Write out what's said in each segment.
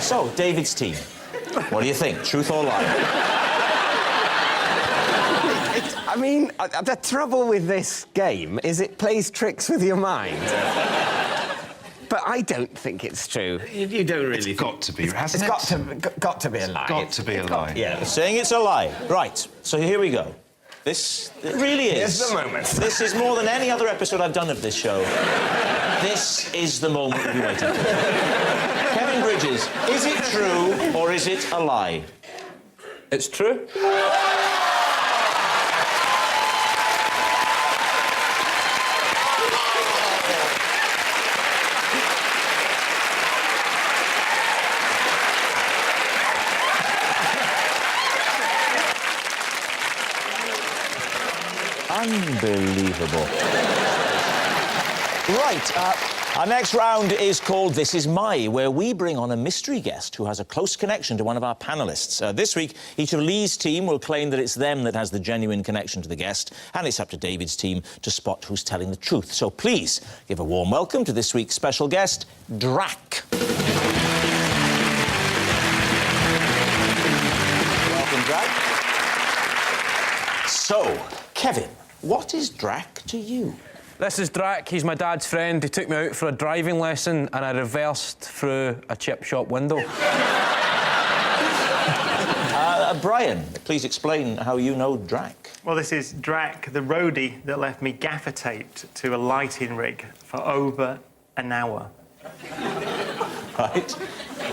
So, David's team. What do you think? Truth or lie? I mean, the trouble with this game is it plays tricks with your mind. But I don't think it's true. You don't really think... It's got to be, hasn't it? It's got to be a lie. Got to be a lie. Yeah. Saying it's a lie. Right, so here we go. This it really is. Here's the moment. This is more than any other episode I've done of this show. This is the moment we've been waiting for. Kevin Bridges, is it true or is it a lie? It's true. Unbelievable. Right, our next round is called This Is My, where we bring on a mystery guest who has a close connection to one of our panellists. This week, each of Lee's team will claim that it's them that has the genuine connection to the guest, and it's up to David's team to spot who's telling the truth. So please give a warm welcome to this week's special guest, Drac. Welcome, Drac. So, Kevin, what is Drac to you? This is Drac. He's my dad's friend. He took me out for a driving lesson and I reversed through a chip shop window. Brian, please explain how you know Drac. Well, this is Drac, the roadie that left me gaffer taped to a lighting rig for over an hour. Right.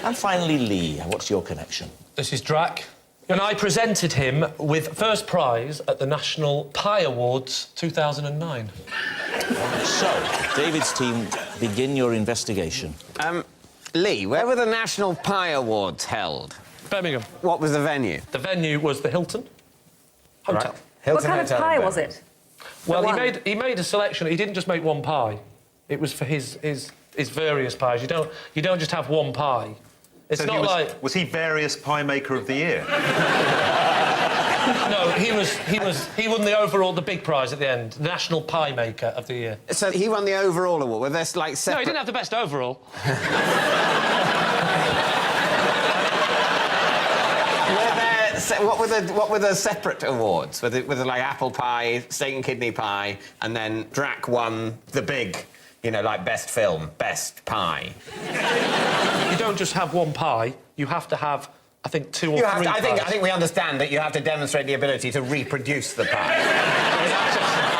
And finally, Lee, what's your connection? This is Drac. And I presented him with first prize at the National Pie Awards 2009. So, David's team, begin your investigation. Lee, where were the National Pie Awards held? Birmingham. What was the venue? The venue was the Hilton Hotel. Right. Hilton What kind of Hotel pie in was Birmingham. it? Well, The he made a selection. He didn't just make one pie. It was for his various pies. You don't just have one pie. It's So not like... Was he various pie maker of the year? No, he won the big prize at the end, National Pie Maker of the Year. So he won the overall award. Were there, like, No, separate... he didn't have the best overall. What were the separate awards? Were there like apple pie, steak and kidney pie, and then Drac won the big, you know, like best film, best pie? You don't just have one pie, you have to have, I think, two or three pies. I think we understand that you have to demonstrate the ability to reproduce the pie.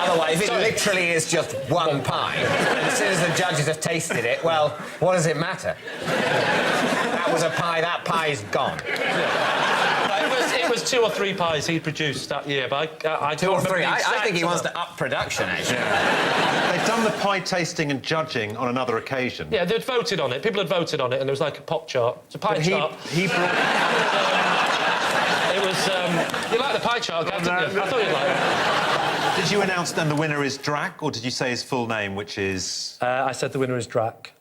Otherwise, it literally is just one pie. And as soon as the judges have tasted it, well, what does it matter? That was a pie, that pie's gone. It was two or three pies he produced that year, but I Two can't or remember three. the I exact think he wants amount. to up production, actually. They've done the pie tasting and judging on another occasion. Yeah, they'd voted on it. People had voted on it, and there was like a pop chart. It's a pie chart. He brought... It was... you like the pie chart, Gav, didn't you? I thought you'd like it. Did you announce then the winner is Drac, or did you say his full name, which is... I said the winner is Drac.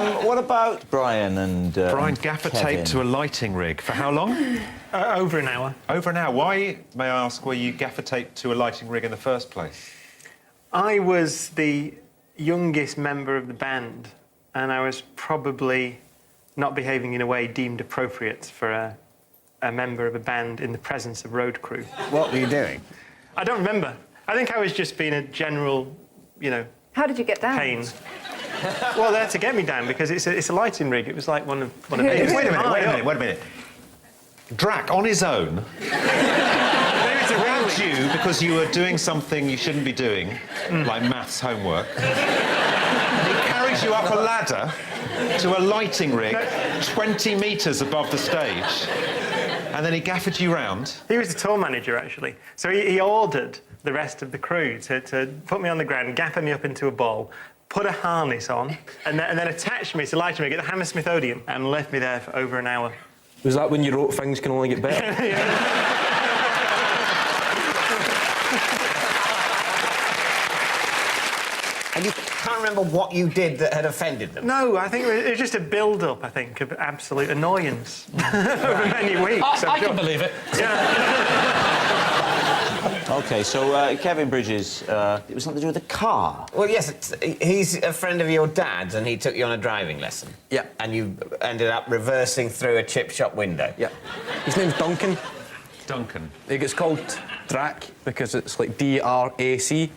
What about Brian and Brian gaffer taped to a lighting rig. For how long? Over an hour. Over an hour. Why, may I ask, were you gaffer taped to a lighting rig in the first place? I was the youngest member of the band, and I was probably not behaving in a way deemed appropriate for a member of a band in the presence of road crew. What were you doing? I don't remember. I think I was just being a general, you know... How did you get down? Pain. Well, they had to get me down because it's a lighting rig. It was like one of Wait a minute. Drac, on his own, grabbed you because you were doing something you shouldn't be doing, like maths homework. He carries you up a ladder to a lighting rig 20 metres above the stage, and then he gaffered you round. He was the tour manager, actually. So he ordered the rest of the crew to put me on the ground, gaffer me up into a ball, put a harness on, and then attach me to lighting rig at the Hammersmith Odeon and left me there for over an hour. Was that when you wrote Things Can Only Get Better? And you can't remember what you did that had offended them? No, I think it was just a build-up, I think, of absolute annoyance over many weeks. I can believe it. Yeah. OK, so Kevin Bridges, it was something to do with a car. Well, yes, he's a friend of your dad's and he took you on a driving lesson. Yeah. And you ended up reversing through a chip shop window. Yeah. His name's Duncan. Duncan. It gets called Drac because it's like D-R-A-C,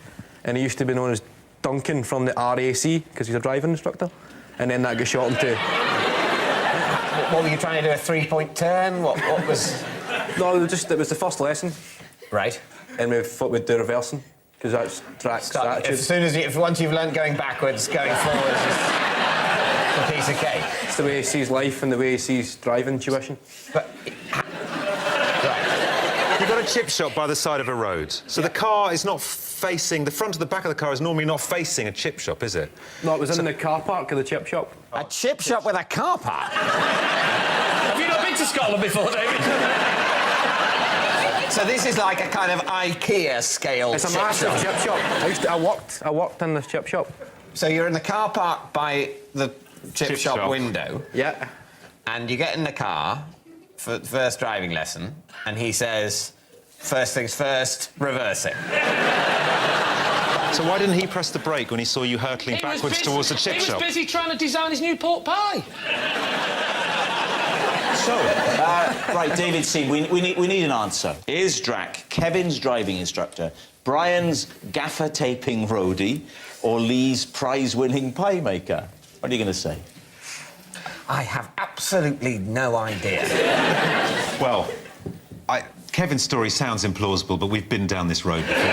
and he used to be known as Duncan from the RAC because he's a driving instructor, and then that got shot into... What were you trying to do, a three-point turn? What was... No, it was the first lesson, Right. and we thought we'd do reversing because that's Drac's attitude. As soon as once you've learned going backwards, going forwards is a piece of cake. It's the way he sees life and the way he sees driving tuition. But... Right. You've got a chip shop by the side of a road, so the car is not facing... The front of the back of the car is normally not facing a chip shop, is it? No, it was in the car park of the chip shop. A chip shop with a car park? Have you not been to Scotland before, David? So this is like a kind of IKEA scale It's a chip massive shop. chip shop. I worked in the chip shop. So you're in the car park by the chip shop shop. window, Yeah. and you get in the car for the first driving lesson, and he says, first things first, reverse it. So why didn't he press the brake when he saw you hurtling backwards towards the chip shop? He was busy trying to design his new pork pie. So, right, David's team, we need an answer. Is Drac Kevin's driving instructor, Brian's gaffer taping roadie, or Lee's prize-winning pie maker? What are you going to say? I have absolutely no idea. Well, Kevin's story sounds implausible, but we've been down this road before.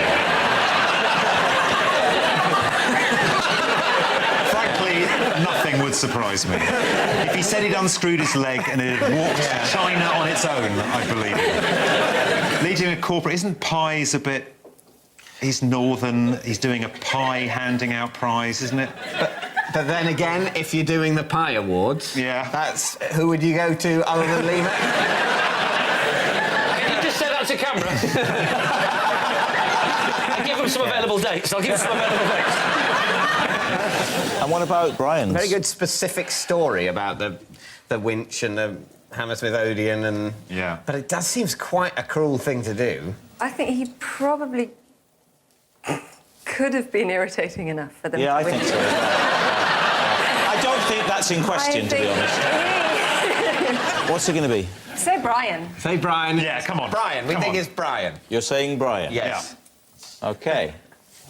Frankly, nothing would surprise me. If he said he'd unscrewed his leg and it had walked to China on its own, I'd believe him. Leading a corporate, isn't pies a bit... He's northern, he's doing a pie handing out prize, isn't it? But then again, if you're doing the Pie Awards, Yeah. that's... Who would you go to other than Lee? Can you just say that to camera? And give him some available dates. I'll give him some available dates. And what about Brian's? Very good specific story about the winch and the Hammersmith Odeon and... Yeah. But it does seem quite a cruel thing to do. I think he probably could have been irritating enough for them Yeah, to I win. think so. I don't think that's in question, to be honest. What's it going to be? Say Brian. Say Brian. Yeah, come on. Brian, we Come think on. it's Brian. You're saying Brian? Yes. OK.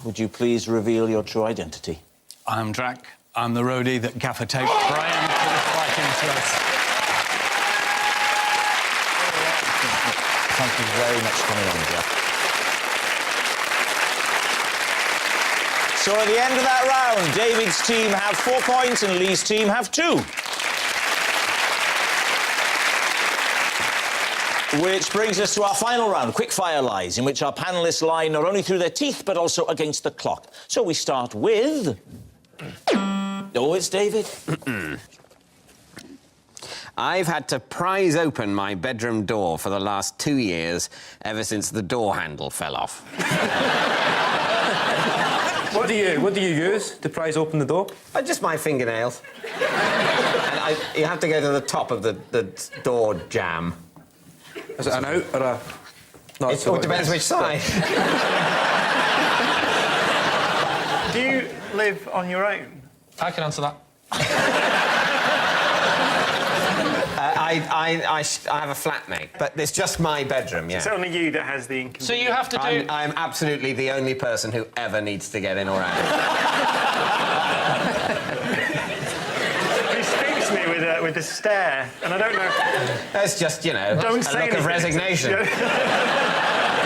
Would you please reveal your true identity? I'm Drac. I'm the roadie that gaffer taped Brian to the fighting us. Thank you very much for coming on, Jack. So at the end of that round, David's team have 4 points and Lee's team have 2. Which brings us to our final round, Quickfire Lies, in which our panellists lie not only through their teeth, but also against the clock. So we start with... Oh, it's David. I've had to prise open my bedroom door for the last 2 years, ever since the door handle fell off. What do you use to prise open the door? Just my fingernails. And you have to go to the top of the door jamb. Is it an out or a... No, It all depends which side. Do you live on your own? I can answer that. I have a flatmate, but it's just my bedroom, yeah. It's only you that has the inconvenience. So you have to do... I'm absolutely the only person who ever needs to get in or out. He speaks to me with a stare, and I don't know... That's just, you know, Don't a say look of anything. resignation.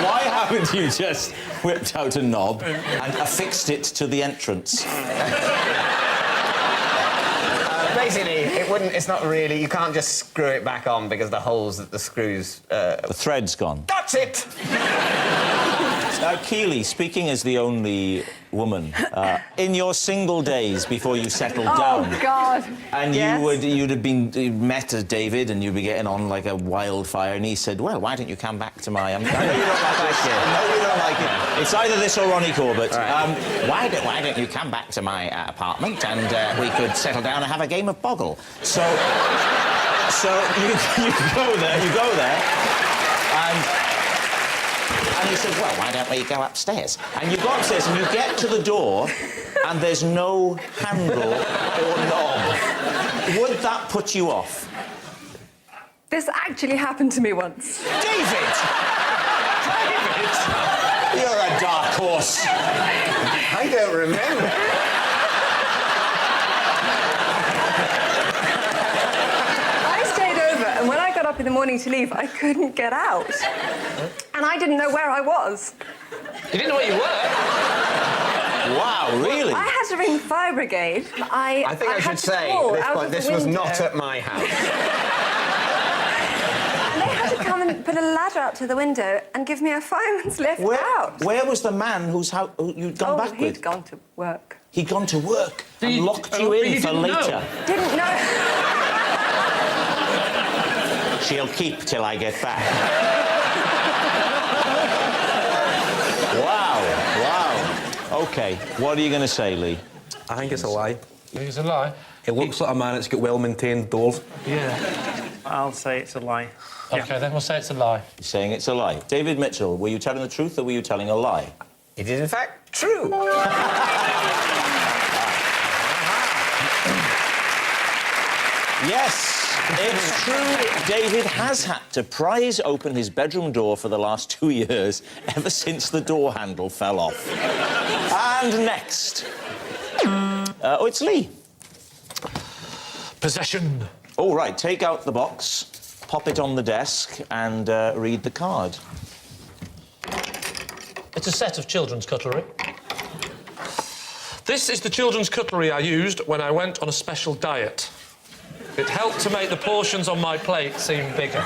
Why haven't you just whipped out a knob and affixed it to the entrance? Basically, it's not really... You can't just screw it back on because the holes that the screws... The thread's gone. That's it! Keely, speaking as the only woman, in your single days before you settled down... Oh, God. And Yes. you'd have been met as David and you'd be getting on like a wildfire and he said, well, why don't you come back to my... I know you don't like this shit. I know you don't like it. It's either this or Ronnie Corbett. Right. Why don't you come back to my apartment and we could settle down and have a game of Boggle? So you go there, and... And he said, well, why don't we go upstairs? And you go upstairs and you get to the door and there's no handle or knob. Would that put you off? This actually happened to me once. David! David! You're a dark horse. I don't remember. I stayed over, and when I got up in the morning to leave, I couldn't get out. And I didn't know where I was. You didn't know where you were? Wow, really? I had to ring the fire brigade. I think I should say at this point, this was not at my house. And they had to come and put a ladder up to the window and give me a fireman's lift out. Where was the man who you'd gone back with? He'd gone to work. He'd gone to work and you- locked oh, you but in you for didn't later. know. Didn't know. She'll keep till I get back. Wow, wow. OK, what are you going to say, Lee? I think it's a lie. You think it's a lie? It looks like a man that's got well-maintained doors. Yeah. I'll say it's a lie. OK, then we'll say it's a lie. You're saying it's a lie. David Mitchell, were you telling the truth or were you telling a lie? It is, in fact, true. Yes, it's true. David has had to prize open his bedroom door for the last 2 years, ever since the door handle fell off. And next. Oh, it's Lee. Possession. All right, take out the box, pop it on the desk, and read the card. It's a set of children's cutlery. This is the children's cutlery I used when I went on a special diet. It helped to make the portions on my plate seem bigger.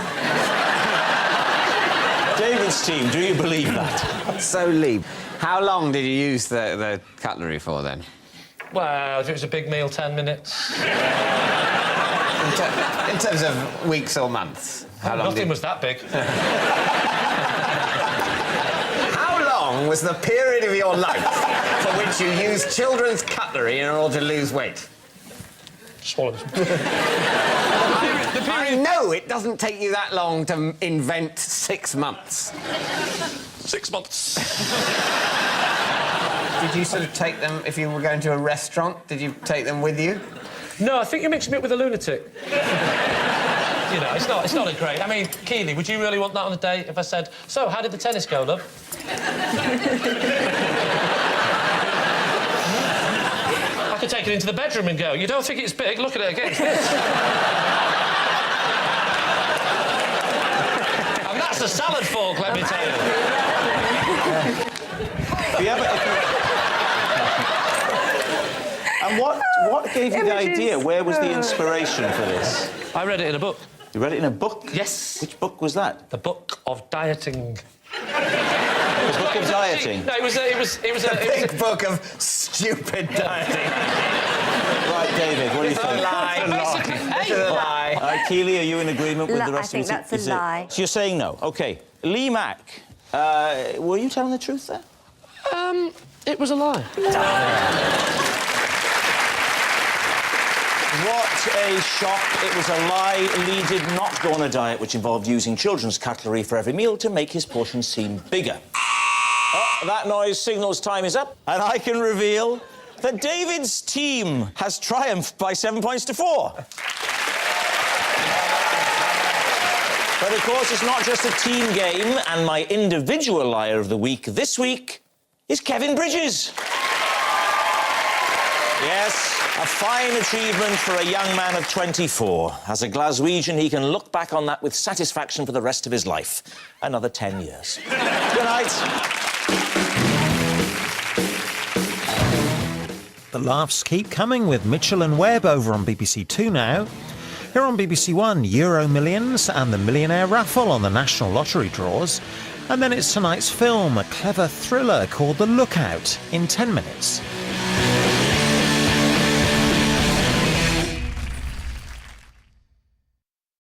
David's team, do you believe that? So, Lee, how long did you use the cutlery for, then? Well, if it was a big meal, 10 minutes. In terms of weeks or months? How long Nothing was that big. How long was the period of your life for which you used children's cutlery in order to lose weight? Swallow this. I know it doesn't take you that long to invent 6 months. 6 months. Did you sort of take them, if you were going to a restaurant, did you take them with you? No, I think you're mixing it with a lunatic. You know, it's not a great... I mean, Keely, would you really want that on a date if I said, so, how did the tennis go, love? I could take it into the bedroom and go, you don't think it's big? Look at it again. It's this. And that's a salad fork, let me tell you. And what gave you the idea? Where was the inspiration for this? I read it in a book. You read it in a book? Yes. Which book was that? The Book of Dieting. The Book of Dieting? No, it was a Big book of stupid dieting. Right, David, what do you think? Lie. This is a lie. Keely, are you in agreement with the rest I of think it? that's a lie. So you're saying no? OK. Lee Mack, were you telling the truth there? It was a lie. What a shock. It was a lie. Lee did not go on a diet which involved using children's cutlery for every meal to make his portions seem bigger. Oh, that noise signals time is up, and I can reveal that David's team has triumphed by 7 points to 4. But, of course, it's not just a team game, and my individual liar of the week this week is Kevin Bridges. Yes, a fine achievement for a young man of 24. As a Glaswegian, he can look back on that with satisfaction for the rest of his life. Another 10 years. Good night. The laughs keep coming with Mitchell and Webb over on BBC Two now. Here on BBC One, Euro Millions and the Millionaire Raffle on the National Lottery draws. And then it's tonight's film, a clever thriller called The Lookout, in 10 minutes.